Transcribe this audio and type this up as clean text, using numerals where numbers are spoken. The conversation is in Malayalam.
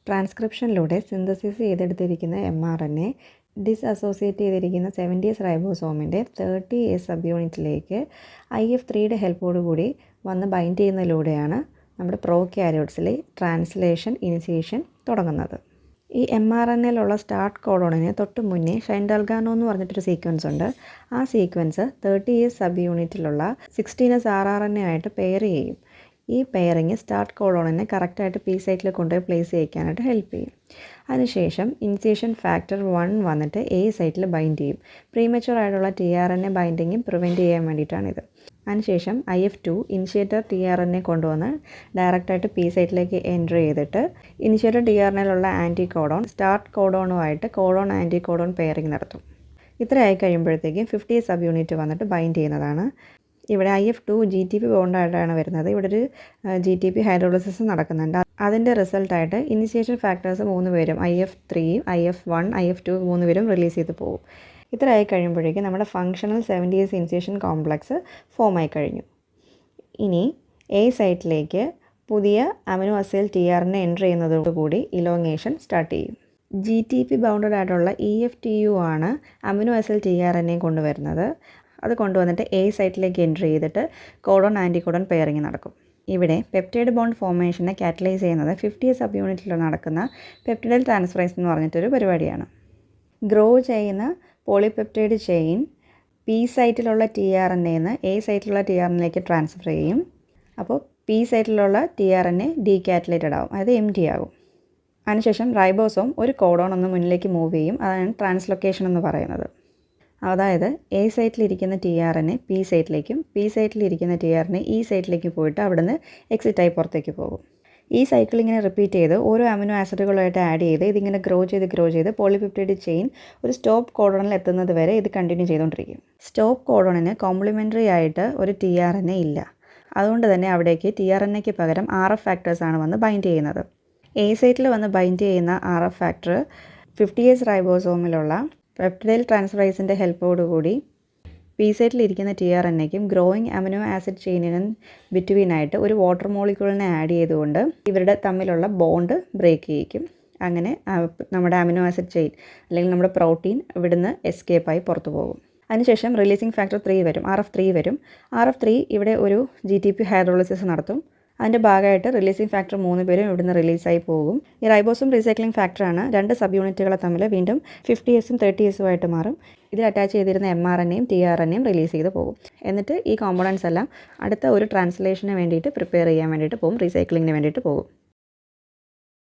ട്രാൻസ്ക്രിപ്ഷനിലൂടെ സിന്തസിസ് ചെയ്തെടുത്തിരിക്കുന്ന mRNA ഡിസ്അസോസിയേറ്റ് ചെയ്തിരിക്കുന്ന 70S റൈബോസോമിൻ്റെ 30S സബ് യൂണിറ്റിലേക്ക് IF3യുടെ ഹെൽപ്പോടുകൂടി വന്ന് ബൈൻഡ് ചെയ്യുന്നതിലൂടെയാണ് നമ്മുടെ പ്രോക്യാരിയോട്സിലെ ട്രാൻസ്ലേഷൻ ഇനിഷ്യേഷൻ തുടങ്ങുന്നത്. ഈ mRNAയിലുള്ള സ്റ്റാർട്ട് കോഡോണിന് തൊട്ട് മുന്നേ ഷൈൻഡൽഗാനോ എന്ന് പറഞ്ഞിട്ടൊരു സീക്വൻസ് ഉണ്ട്. ആ സീക്വൻസ് 30S സബ് യൂണിറ്റിലുള്ള 16S rRNA ആയിട്ട് പെയർ ചെയ്യും. ഈ പെയറിങ് സ്റ്റാർട്ട് കോഡോണിനെ കറക്റ്റായിട്ട് പി സൈറ്റിൽ കൊണ്ടുപോയി പ്ലേസ് ചെയ്യിക്കാനായിട്ട് ഹെൽപ്പ് ചെയ്യും. അതിനുശേഷം ഇനിഷ്യേഷൻ ഫാക്ടർ 1 വന്നിട്ട് എ സൈറ്റിൽ ബൈൻഡ് ചെയ്യും. പ്രീമച്വർ ആയിട്ടുള്ള tRNA ബൈൻഡിങ്ങും പ്രിവെൻറ്റ് ചെയ്യാൻ വേണ്ടിയിട്ടാണിത്. അതിനുശേഷം IF2 ഇനിഷ്യേറ്റർ tRNA കൊണ്ടുവന്ന് ഡയറക്റ്റായിട്ട് പി സൈറ്റിലേക്ക് എൻറ്റർ ചെയ്തിട്ട് ഇനിഷ്യേറ്റർ tRNAയിലുള്ള ആൻറ്റി കോഡോൺ സ്റ്റാർട്ട് കോഡോണുമായിട്ട് കോഡോൺ ആൻറ്റി കോഡോൺ പെയറിങ് നടത്തും. ഇത്ര ആയി കഴിയുമ്പോഴത്തേക്കും 50 സബ് യൂണിറ്റ് വന്നിട്ട് ബൈൻഡ് ചെയ്യുന്നതാണ്. ഇവിടെ IF2 GTP ബോണ്ടായിട്ടാണ് വരുന്നത്. ഇവിടെ ഒരു GTP ഹൈഡ്രോളിസിസ് നടക്കുന്നുണ്ട്. അതിൻ്റെ റിസൾട്ടായിട്ട് ഇനിഷ്യേഷൻ ഫാക്ടേഴ്സ് 3 പേരും IF3, IF1, IF2 3 പേരും റിലീസ് ചെയ്ത് പോകും. ഇത്ര ആയി കഴിയുമ്പോഴേക്കും നമ്മുടെ functional 70S initiation complex form ആയി കഴിഞ്ഞു. ഇനി എ സൈറ്റിലേക്ക് പുതിയ അമിനോ അസൈൽ tRNA എൻ്റർ ചെയ്യുന്നതോടുകൂടി ഇലോങ്ങേഷൻ സ്റ്റാർട്ട് ചെയ്യും. GTP ബൗണ്ടഡ് ആയിട്ടുള്ള EF-TU ആണ് അമിനോ അസൈൽ tRNA കൊണ്ടുവരുന്നത്. അത് കൊണ്ടുവന്നിട്ട് എ സൈറ്റിലേക്ക് എൻ്റർ ചെയ്തിട്ട് കോഡോൺ ആൻറ്റി കോഡോൺ പെയറിങ് നടക്കും. ഇവിടെ പെപ്റ്റൈഡ് ബോണ്ട് ഫോർമേഷനെ കാറ്റലൈസ് ചെയ്യുന്നത് 50S സബ് യൂണിറ്റിൽ നടക്കുന്ന പെപ്റ്റിഡൽ ട്രാൻസ്ഫറേസ് എന്ന് പറഞ്ഞിട്ടൊരു പരിപാടിയാണ്. ഗ്രോ ചെയ്യുന്ന പോളിപെപ്റ്റൈഡ് ചെയിൻ പി സൈറ്റിലുള്ള tRNAന്ന് എ സൈറ്റിലുള്ള tRNAയിലേക്ക് ട്രാൻസ്ഫർ ചെയ്യും. അപ്പോൾ പി സൈറ്റിലുള്ള tRNA ഡീകാറ്റലേറ്റഡ് ആവും, അതായത് empty ആകും. അതിനുശേഷം റൈബോസോം ഒരു കോഡോൺ ഒന്ന് മുന്നിലേക്ക് മൂവ് ചെയ്യും. അതാണ് ട്രാൻസ്ലൊക്കേഷൻ എന്ന് പറയുന്നത്. അതായത് എ സൈറ്റിലിരിക്കുന്ന tRNA പി സൈറ്റിലേക്കും പി സൈറ്റിലിരിക്കുന്ന tRNA ഈ സൈറ്റിലേക്ക് പോയിട്ട് അവിടുന്ന് എക്സിറ്റായി പുറത്തേക്ക് പോകും. ഈ സൈക്കിൾ ഇങ്ങനെ റിപ്പീറ്റ് ചെയ്ത് ഓരോ അമിനോ ആസിഡുകളായിട്ട് ആഡ് ചെയ്ത് ഇതിങ്ങനെ ഗ്രോ ചെയ്ത് പോളിപെപ്റ്റൈഡ് ചെയിൻ ഒരു സ്റ്റോപ്പ് കോഡോണിൽ എത്തുന്നത് വരെ ഇത് കണ്ടിന്യൂ ചെയ്തുകൊണ്ടിരിക്കും. സ്റ്റോപ്പ് കോഡോണിന് കോംപ്ലിമെൻ്ററി ആയിട്ട് ഒരു tRNA ഇല്ല. അതുകൊണ്ട് തന്നെ അവിടേക്ക് tRNAയ്ക്ക് പകരം RF ഫാക്ടേഴ്സാണ് വന്ന് ബൈൻഡ് ചെയ്യുന്നത്. എ സൈറ്റിൽ വന്ന് ബൈൻഡ് ചെയ്യുന്ന RF ഫാക്ടർ 50S റൈബോസോമിലുള്ള പെപ്റ്റിഡൈൽ ട്രാൻസ്ഫറേസിൻ്റെ ഹെൽപ്പോടുകൂടി പി സൈറ്റിലിരിക്കുന്ന tRNAയ്ക്കും ഗ്രോയിങ് അമിനോ ആസിഡ് ചെയിനിനും ബിറ്റ്വീനായിട്ട് ഒരു വാട്ടർ മോളിക്യൂളിനെ ആഡ് ചെയ്തുകൊണ്ട് ഇവരുടെ തമ്മിലുള്ള ബോണ്ട് ബ്രേക്ക് ചെയ്യിക്കും. അങ്ങനെ നമ്മുടെ അമിനോ ആസിഡ് ചെയിൻ അല്ലെങ്കിൽ നമ്മുടെ പ്രോട്ടീൻ ഇവിടുന്ന് എസ്കേപ്പായി പുറത്തു പോകും. അതിനുശേഷം റിലീസിങ് ഫാക്ടർ 3 വരും, RF3 വരും. RF3 ഇവിടെ ഒരു GTP ഹൈഡ്രോളിസിസ് നടത്തും. അതിൻ്റെ ഭാഗമായിട്ട് റിലീസിങ് ഫാക്ടർ 3 പേരും ഇവിടുന്ന് റിലീസായി പോകും. ഈ റൈബോസും റീസൈക്ലിംഗ് ഫാക്ടറാണ് 2 സബ് യൂണിറ്റുകളെ തമ്മിൽ വീണ്ടും 50Sഉം 30Sഉം ആയിട്ട് മാറും. ഇതിൽ അറ്റാച്ച് ചെയ്തിരുന്ന mRNAയും tRNAയും റിലീസ് ചെയ്ത് പോകും. എന്നിട്ട് ഈ കോമ്പണൻസ് എല്ലാം അടുത്ത ഒരു ട്രാൻസ്ലേഷന് വേണ്ടിയിട്ട് പ്രിപ്പയർ ചെയ്യാൻ വേണ്ടിയിട്ട് പോകും, റീസൈക്ലിങ്ങിന് വേണ്ടിയിട്ട് പോകും.